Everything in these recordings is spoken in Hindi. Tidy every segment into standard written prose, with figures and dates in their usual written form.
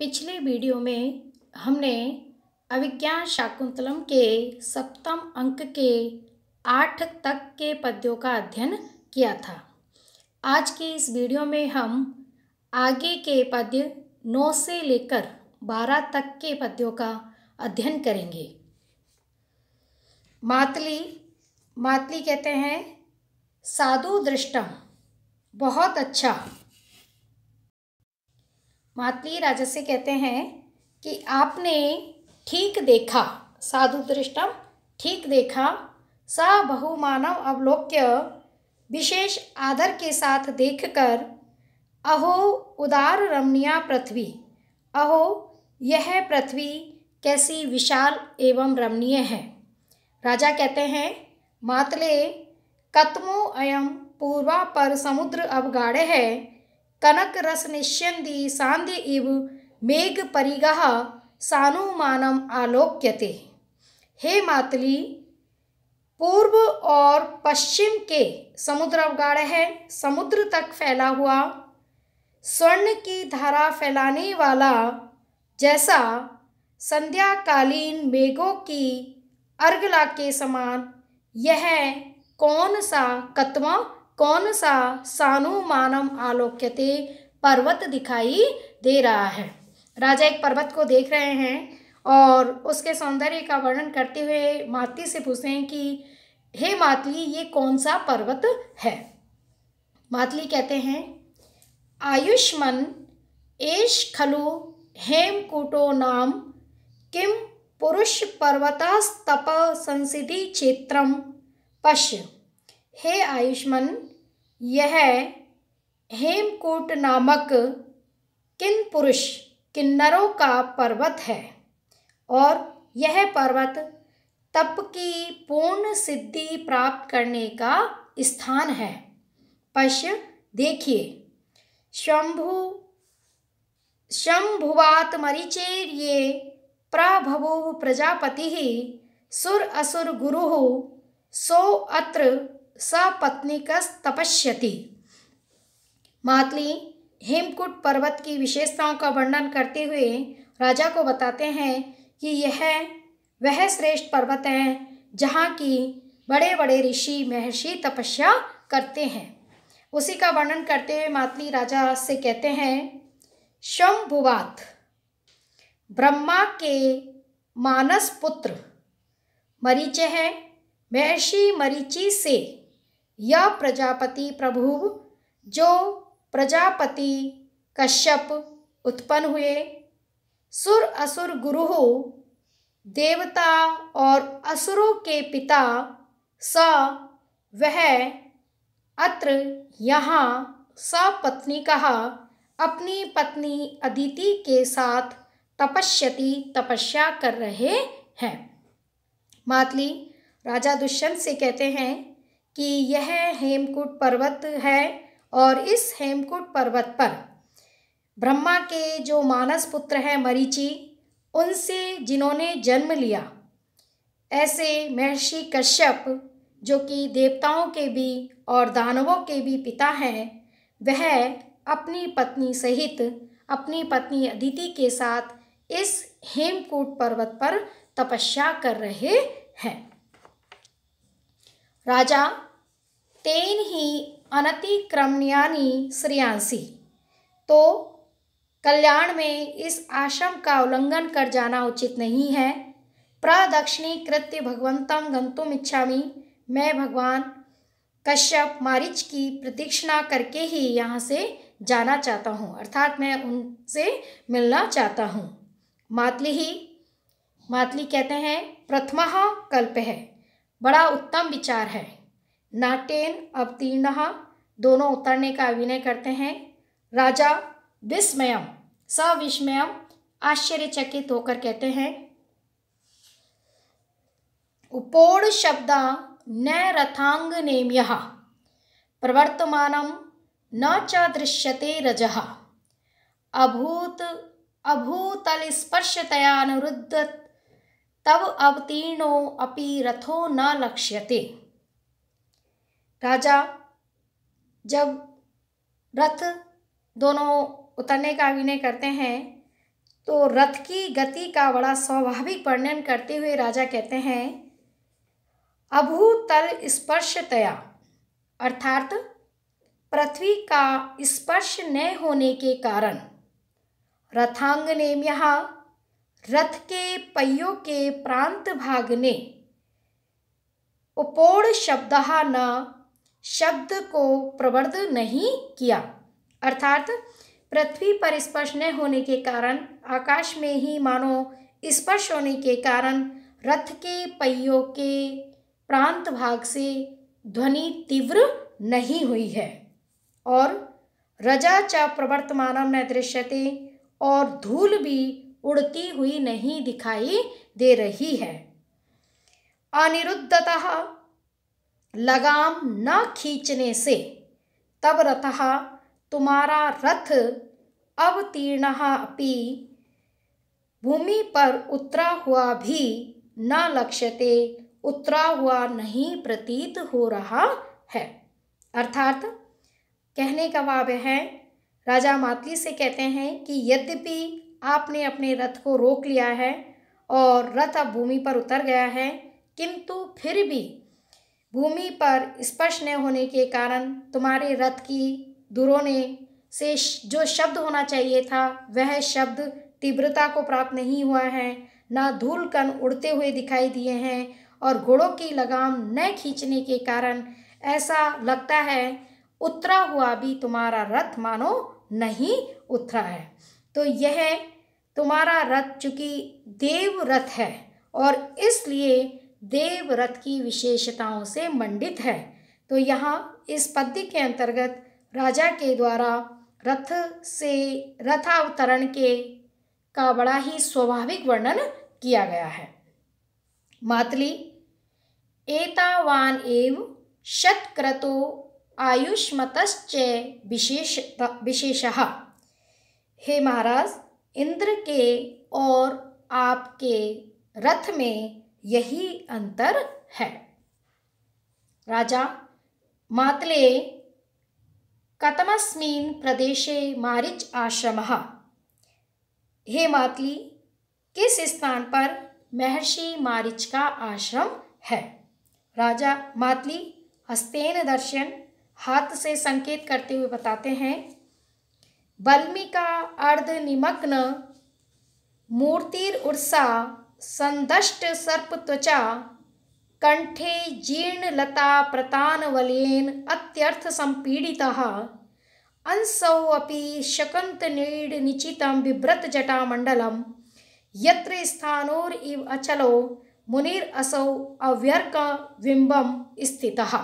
पिछले वीडियो में हमने अभिज्ञान शाकुंतलम के सप्तम अंक के 8 तक के पद्यों का अध्ययन किया था। आज के इस वीडियो में हम आगे के पद्य 9 से लेकर 12 तक के पद्यों का अध्ययन करेंगे। मातली कहते हैं साधु दृष्टम, बहुत अच्छा। मातली राजा से कहते हैं कि आपने ठीक देखा, साधु दृष्टम ठीक देखा, स बहुमानव अवलोक्य विशेष आदर के साथ देखकर, अहो उदार रमणीया पृथ्वी, अहो यह पृथ्वी कैसी विशाल एवं रमणीय है। राजा कहते हैं मातले कतमो अयम पूर्वा पर समुद्र अवगाढ़ है, कनक रस निष्यंदी सांध्य इव मेघ परिगह सानुमानम आलोक्यते। हे मातली, पूर्व और पश्चिम के समुद्र अवगाढ़ है, समुद्र तक फैला हुआ स्वर्ण की धारा फैलाने वाला जैसा संध्याकालीन मेघों की अर्गला के समान यह कौन सा कतवा, कौन सा सानुमानम आलोक्यते पर्वत दिखाई दे रहा है। राजा एक पर्वत को देख रहे हैं और उसके सौंदर्य का वर्णन करते हुए मातली से पूछते हैं कि हे मातली, ये कौन सा पर्वत है। मातली कहते हैं आयुष्मन एष खलु हेमकूटो नाम किम पुरुष पर्वतस्तप संसिधि क्षेत्रम पश्य। हे आयुष्मन, यह हेमकूट नामक किन पुरुष किन्नरों का पर्वत है और यह पर्वत तप की पूर्ण सिद्धि प्राप्त करने का स्थान है। पश्य देखिए, शंभुवात मरीचेर्ये प्रभवो प्रजापति सुर असुर गुरु सो अत्र सपत्निकस तपस्यति। मातली हेमकूट पर्वत की विशेषताओं का वर्णन करते हुए राजा को बताते हैं कि यह वह श्रेष्ठ पर्वत है जहाँ की बड़े बड़े ऋषि महर्षि तपस्या करते हैं। उसी का वर्णन करते हुए मातली राजा से कहते हैं शंभुवात, ब्रह्मा के मानस पुत्र मरीच है, महर्षि मरीचि से यह प्रजापति प्रभु जो प्रजापति कश्यप उत्पन्न हुए, सुर असुर गुरु देवता और असुरों के पिता, स वह अत्र यहाँ सपत्नी कहा अपनी पत्नी अदिति के साथ तपस्यति तपस्या कर रहे हैं। मातली राजा दुष्यंत से कहते हैं कि यह हेमकूट पर्वत है और इस हेमकूट पर्वत पर ब्रह्मा के जो मानस पुत्र हैं मरीचि, उनसे जिन्होंने जन्म लिया, ऐसे महर्षि कश्यप जो कि देवताओं के भी और दानवों के भी पिता हैं, वह अपनी पत्नी सहित अपनी पत्नी अदिति के साथ इस हेमकूट पर्वत पर तपस्या कर रहे हैं। राजा तेन ही अनतिक्रमण्यानि श्रेयांसी, तो कल्याण में इस आश्रम का उल्लंघन कर जाना उचित नहीं है। प्रदक्षिणीकृत्य भगवंतम गंतुम इच्छामि, मैं भगवान कश्यप मारीच की प्रतीक्षणा करके ही यहाँ से जाना चाहता हूँ, अर्थात मैं उनसे मिलना चाहता हूँ। मातली कहते हैं प्रथमः कल्प है, बड़ा उत्तम विचार है। नाट्येन अवतीर्णः, दोनों उतरने का अभिनय करते हैं। राजा विस्मयम सविस्मयम, आश्चर्यचकित होकर कहते हैं उपोड़ शब्दा न रथांग नेम्यः प्रवर्तमानम न च दृश्यते रजः अभूतल स्पर्शतया अनुरुद्ध तव अवतीर्णो अपि रथो न लक्ष्यते। राजा जब रथ दोनों उतरने का अभिनय करते हैं तो रथ की गति का बड़ा स्वाभाविक वर्णन करते हुए राजा कहते हैं, अभूतल स्पर्शतया, अर्थात पृथ्वी का स्पर्श न होने के कारण रथांगनेम्यः, रथ के पहियों के प्रांत भाग ने उपोड़ शब्दः न, शब्द को प्रवर्ध नहीं किया, अर्थात पृथ्वी पर स्पर्श न होने के कारण, आकाश में ही मानो स्पर्श होने के कारण रथ के पहियों के प्रांत भाग से ध्वनि तीव्र नहीं हुई है। और रजा च प्रवर्तमानम न दृश्यते, और धूल भी उड़ती हुई नहीं दिखाई दे रही है। अनिरुद्धतः, लगाम न खींचने से, तब रथः, तुम्हारा रथ, अवतीर्णः अपि, भूमि पर उतरा हुआ भी, न लक्ष्यते, उतरा हुआ नहीं प्रतीत हो रहा है। अर्थात कहने का भाव है, राजा मातली से कहते हैं कि यद्यपि आपने अपने रथ को रोक लिया है और रथ अब भूमि पर उतर गया है, किंतु फिर भी भूमि पर स्पर्श न होने के कारण तुम्हारे रथ की धुरों से जो शब्द होना चाहिए था वह शब्द तीव्रता को प्राप्त नहीं हुआ है, न धूल कण उड़ते हुए दिखाई दिए हैं, और घोड़ों की लगाम न खींचने के कारण ऐसा लगता है उतरा हुआ भी तुम्हारा रथ मानो नहीं उतरा है। तो यह तुम्हारा रथ चूँकि देव रथ है और इसलिए देव रथ की विशेषताओं से मंडित है। तो यहाँ इस पद्य के अंतर्गत राजा के द्वारा रथ से रथावतरण का बड़ा ही स्वाभाविक वर्णन किया गया है। मातली, एतावान एव शतक्रतो आयुष्मतश्च विशेषः। हे महाराज, इंद्र के और आपके रथ में यही अंतर है। राजा, मातले, कतमस्मिन् प्रदेशे मारीच आश्रमः। हे मातली, किस स्थान पर महर्षि मारीच का आश्रम है? राजा मातली हस्तेन दर्शन, हाथ से संकेत करते हुए बताते हैं, बल्मिका अर्ध निमग्न मूर्तिर्उर्सा संदष्ट सर्प त्वचा कंठे जीर्ण लता प्रतानवलेन अत्यर्थ संपीडितः अंसौ अपि शकंतनीड निचितं बिभ्रत जटामंडलम यत्र स्थानोर इव अचलो मुनिर असौ अव्यर्क बिंबम स्थितः।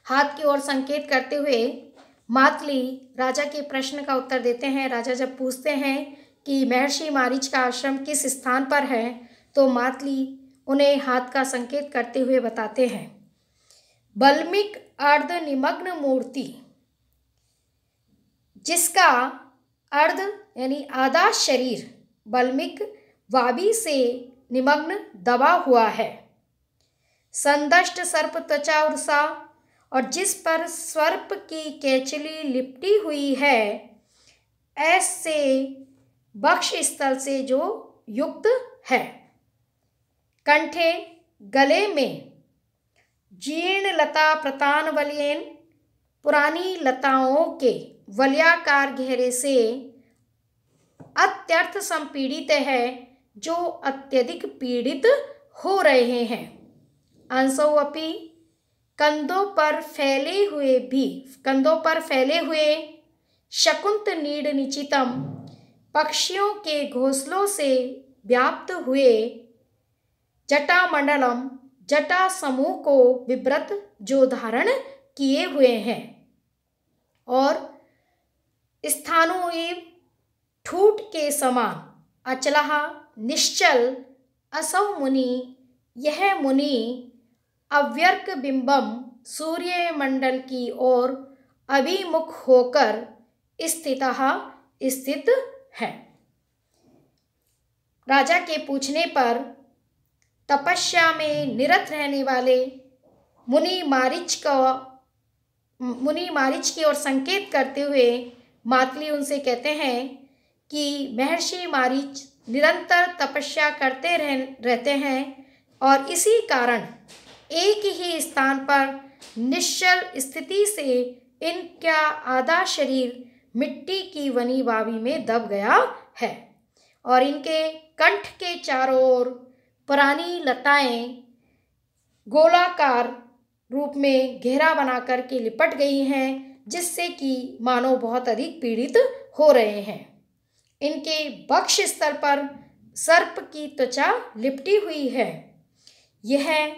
हाथ की ओर संकेत करते हुए मातली राजा के प्रश्न का उत्तर देते हैं। राजा जब पूछते हैं कि महर्षि मारीच का आश्रम किस स्थान पर है, तो मातली उन्हें हाथ का संकेत करते हुए बताते हैं, बल्मिक अर्ध निमग्न मूर्ति, जिसका अर्ध यानी आधा शरीर बल्मिक वाबी से निमग्न दबा हुआ है, संदष्ट सर्प त्वचा उर्सा, और जिस पर सर्प की केचली लिपटी हुई है, ऐसे वक्ष स्थल से जो युक्त है, कंठे गले में जीर्ण लता प्रतान वलयेन, पुरानी लताओं के वलयाकार घेरे से अत्यर्थ संपीड़ित है, जो अत्यधिक पीड़ित हो रहे हैं। अंसौ अपि, कंधों पर फैले हुए शकुंत नीड निचितम, पक्षियों के घोंसलों से व्याप्त हुए जटामंडलम, जटा समूह को विव्रत जो धारण किए हुए हैं, और स्थाणु एव ठूठ के समान अचलः निश्चल असौ मुनि, यह मुनि अव्यर्क बिंबम सूर्य मंडल की ओर अभिमुख होकर स्थित है। राजा के पूछने पर तपस्या में निरत रहने वाले मुनि मारीच की ओर संकेत करते हुए मातली उनसे कहते हैं कि महर्षि मारीच निरंतर तपस्या करते रहते हैं और इसी कारण एक ही स्थान पर निश्चल स्थिति से इनका आधा शरीर मिट्टी की वनी बावी में दब गया है और इनके कंठ के चारों ओर पुरानी लताएं गोलाकार रूप में घेरा बना करके लिपट गई हैं, जिससे कि मानव बहुत अधिक पीड़ित हो रहे हैं। इनके वक्ष स्थल पर सर्प की त्वचा लिपटी हुई है। यह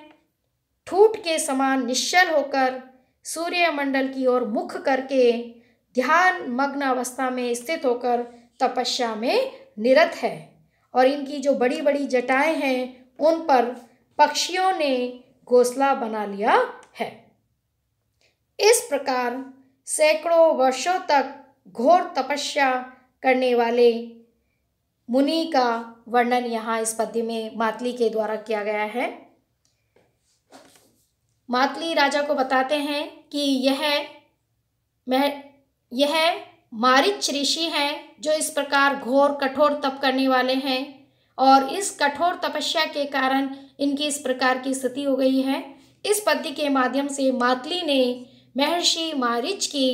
ठूठ के समान निश्चल होकर सूर्यमंडल की ओर मुख करके ध्यान मग्न अवस्था में स्थित होकर तपस्या में निरत है और इनकी जो बड़ी बड़ी जटाएं हैं उन पर पक्षियों ने घोंसला बना लिया है। इस प्रकार सैकड़ों वर्षों तक घोर तपस्या करने वाले मुनि का वर्णन यहाँ इस पद्य में मातली के द्वारा किया गया है। मातली राजा को बताते हैं कि यह मारीच ऋषि हैं जो इस प्रकार घोर कठोर तप करने वाले हैं और इस कठोर तपस्या के कारण इनकी इस प्रकार की स्थिति हो गई है। इस पद्य के माध्यम से मातली ने महर्षि मारीच की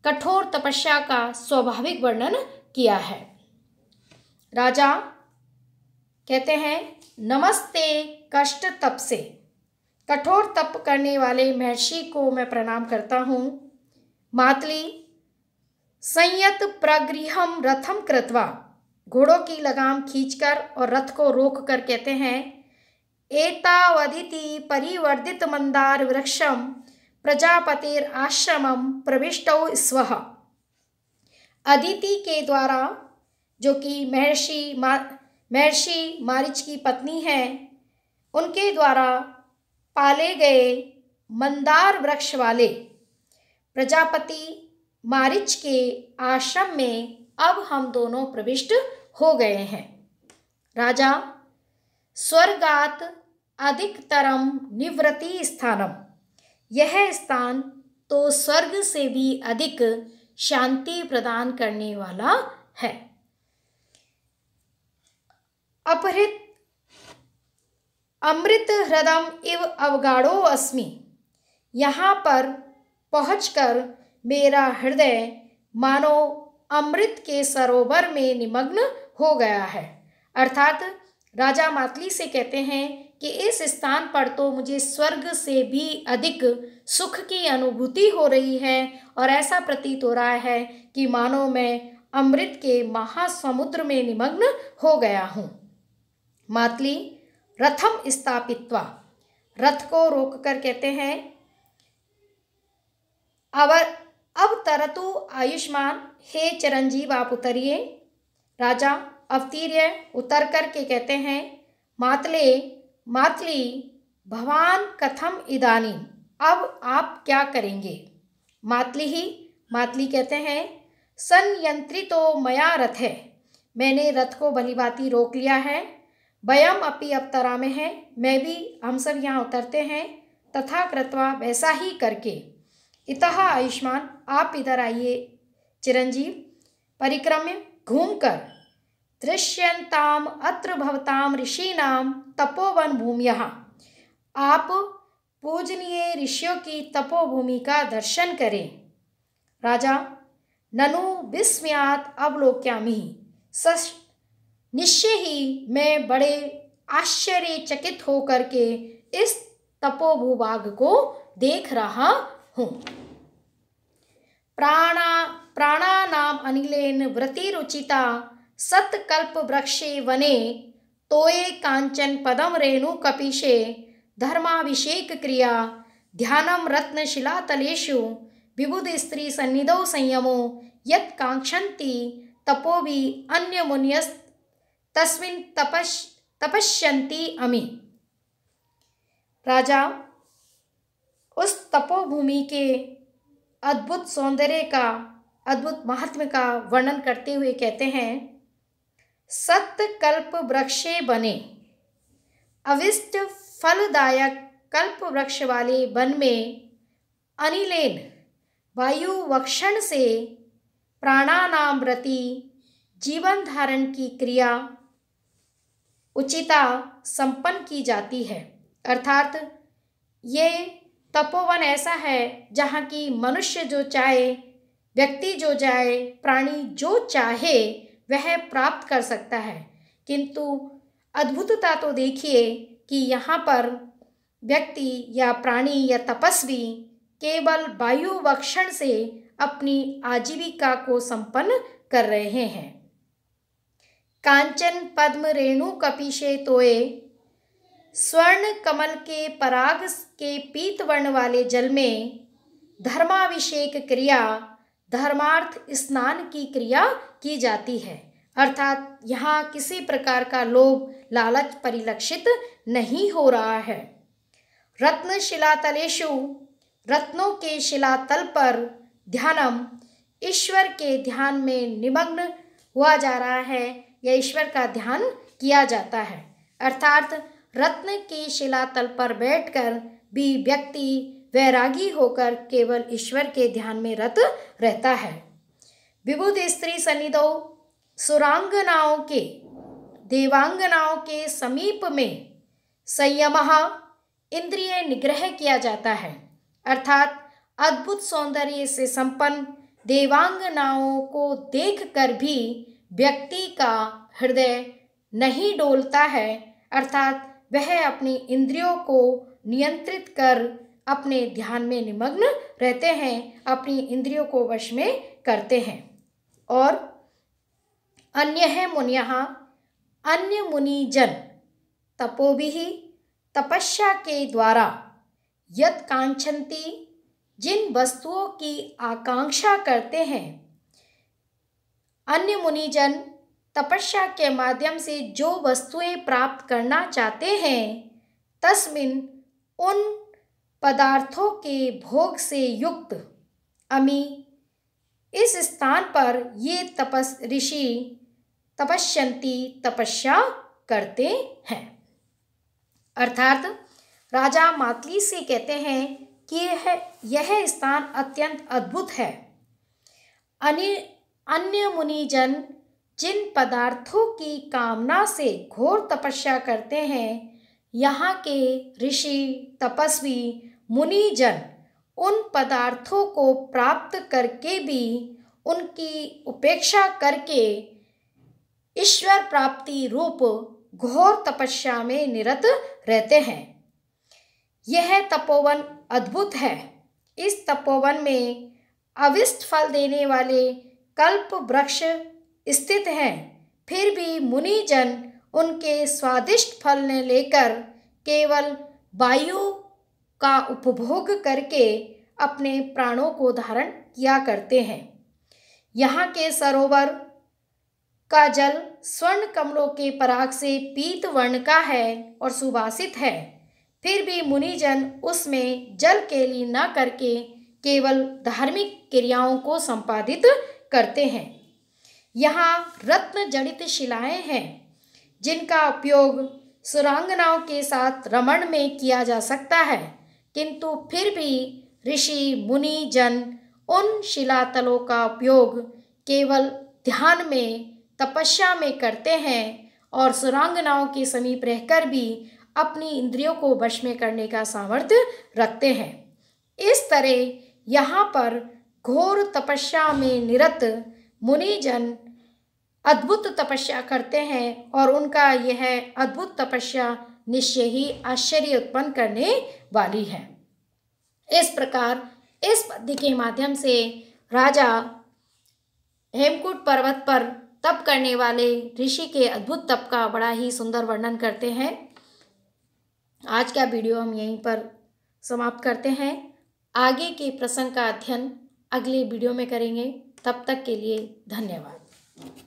कठोर तपस्या का स्वाभाविक वर्णन किया है। राजा कहते हैं, नमस्ते कष्ट तप से, कठोर तप करने वाले महर्षि को मैं प्रणाम करता हूँ। मातली संयत प्रगृहम रथम कृत्वा, घोड़ों की लगाम खींचकर और रथ को रोक कर कहते हैं, एतावदिति परिवर्धित मंदार वृक्षम प्रजापतिर आश्रमम प्रविष्टौ स्वः। अदिति के द्वारा, जो कि महर्षि मारीच की पत्नी हैं, उनके द्वारा पाले गए मंदार वृक्ष वाले प्रजापति मारीच के आश्रम में अब हम दोनों प्रविष्ट हो गए हैं। राजा स्वर्गात अधिकतरम निवृत्ति स्थानम, यह स्थान तो स्वर्ग से भी अधिक शांति प्रदान करने वाला है। अपहृत अमृत हृदम इव अवगाढ़ो अस्मि, यहाँ पर पहुंचकर मेरा हृदय मानो अमृत के सरोवर में निमग्न हो गया है। अर्थात राजा मातली से कहते हैं कि इस स्थान पर तो मुझे स्वर्ग से भी अधिक सुख की अनुभूति हो रही है और ऐसा प्रतीत हो रहा है कि मानो मैं अमृत के महासमुद्र में निमग्न हो गया हूँ। मातली रथम स्थापित्वा, रथ को रोककर कहते हैं, अब तरतु आयुष्मान, हे चिरंजीव आप उतरिए। राजा अवतीर्य उतर कर के कहते हैं, मातली भवान कथम इदानीं, अब आप क्या करेंगे। मातली कहते हैं, संयंत्रितो मया रथ है, मैंने रथ को भलीभांति रोक लिया है। वयम अपि अवतरा में है, मैं भी, हम सब यहाँ उतरते हैं। तथा कृत्वा, वैसा ही करके। इतः आयुष्मान, आप इधर आइए चिरंजीव। परिक्रम्य, घूमकर, दृश्यन्ताम अत्र भवताम ऋषीणाम तपोवन भूम्यः, आप पूजनीय ऋषियों की तपोभूमि का दर्शन करें। राजा ननु विस्मयात अवलोक्यामि, निश्चय ही मैं बड़े आश्चर्यचकित होकर के इस तपोभूभाग को देख रहा हूँ। प्राणानाम अनिलेन व्रतिरुचिता सत्कल्प वृक्षे वने तोये कांचन पदम रेणु कपिशे धर्माभिषेक क्रिया ध्यानम रत्न शिलातलेषु विबुध स्त्री सन्निधौ संयमो यत् कांक्षन्ति तपोभि अन्य मुनियस् तस्मिन् तपस्यन्ति अमि। राजा उस तपोभूमि के अद्भुत सौंदर्य का, अद्भुत महात्म्य का वर्णन करते हुए कहते हैं, सत्कल्प वृक्षे बने, अविष्ट फलदायक कल्प वृक्ष वाले वन में अनिलेन, वायु वक्षण से, प्राणानाम व्रति, जीवन धारण की क्रिया उचिता संपन्न की जाती है। अर्थात ये तपोवन ऐसा है जहाँ की मनुष्य जो चाहे, व्यक्ति जो जाए, प्राणी जो चाहे वह प्राप्त कर सकता है। किंतु अद्भुतता तो देखिए कि यहाँ पर व्यक्ति या प्राणी या तपस्वी केवल वायु भक्षण से अपनी आजीविका को संपन्न कर रहे हैं। कांचन पद्म रेणु कपिशे तोये, स्वर्ण कमल के पराग के पीत वर्ण वाले जल में धर्माभिषेक क्रिया, धर्मार्थ स्नान की क्रिया की जाती है। अर्थात यहाँ किसी प्रकार का लोभ लालच परिलक्षित नहीं हो रहा है। रत्न शिलातलेषु, रत्नों के शिलातल पर ध्यानम, ईश्वर के ध्यान में निमग्न हुआ जा रहा है या ईश्वर का ध्यान किया जाता है। अर्थात रत्न के शिलातल पर बैठकर भी व्यक्ति वैरागी होकर केवल ईश्वर के ध्यान में रत रहता है। विबुध स्त्री सन्निधौ, सुरांगनाओं के, देवांगनाओं के समीप में संयमः, इंद्रिय निग्रह किया जाता है। अर्थात अद्भुत सौंदर्य से संपन्न देवांगनाओं को देखकर भी व्यक्ति का हृदय नहीं डोलता है। अर्थात वह अपनी इंद्रियों को नियंत्रित कर अपने ध्यान में निमग्न रहते हैं, अपनी इंद्रियों को वश में करते हैं। और अन्यः मुनयः, अन्य मुनिजन तपोभिः, तपस्या के द्वारा यत् कांक्षन्ति, जिन वस्तुओं की आकांक्षा करते हैं, अन्य मुनिजन तपस्या के माध्यम से जो वस्तुएं प्राप्त करना चाहते हैं, तस्मिन्, उन पदार्थों के भोग से युक्त, अमी, इस स्थान पर ये ऋषि तपस्यन्ति, तपस्या करते हैं। अर्थात राजा मातली से कहते हैं कि यह स्थान अत्यंत अद्भुत है। अन्य मुनिजन जिन पदार्थों की कामना से घोर तपस्या करते हैं, यहाँ के ऋषि, तपस्वी, मुनिजन उन पदार्थों को प्राप्त करके भी उनकी उपेक्षा करके ईश्वर प्राप्ति रूप घोर तपस्या में निरत रहते हैं। यह तपोवन अद्भुत है। इस तपोवन में अविष्ट फल देने वाले कल्प वृक्ष स्थित हैं। फिर भी मुनिजन उनके स्वादिष्ट फल ने लेकर केवल वायु का उपभोग करके अपने प्राणों को धारण किया करते हैं। यहाँ के सरोवर का जल स्वर्ण कमलों के पराग से पीत वर्ण का है और सुवासित है। फिर भी मुनिजन उसमें जल केली न करके केवल धार्मिक क्रियाओं को संपादित करते हैं। यहाँ रत्न जड़ित शिलाएं हैं जिनका उपयोग सुरांगनाओं के साथ रमण में किया जा सकता है, किंतु फिर भी ऋषि मुनि जन उन शिलातलों का उपयोग केवल ध्यान में, तपस्या में करते हैं और सुरांगनाओं के समीप रहकर भी अपनी इंद्रियों को वश में करने का सामर्थ्य रखते हैं। इस तरह यहाँ पर घोर तपस्या में निरत मुनिजन अद्भुत तपस्या करते हैं और उनका यह अद्भुत तपस्या निश्चय ही आश्चर्य उत्पन्न करने वाली है। इस प्रकार इस पद्य के माध्यम से राजा हेमकूट पर्वत पर तप करने वाले ऋषि के अद्भुत तप का बड़ा ही सुंदर वर्णन करते हैं। आज का वीडियो हम यहीं पर समाप्त करते हैं। आगे के प्रसंग का अध्ययन अगले वीडियो में करेंगे। तब तक के लिए धन्यवाद।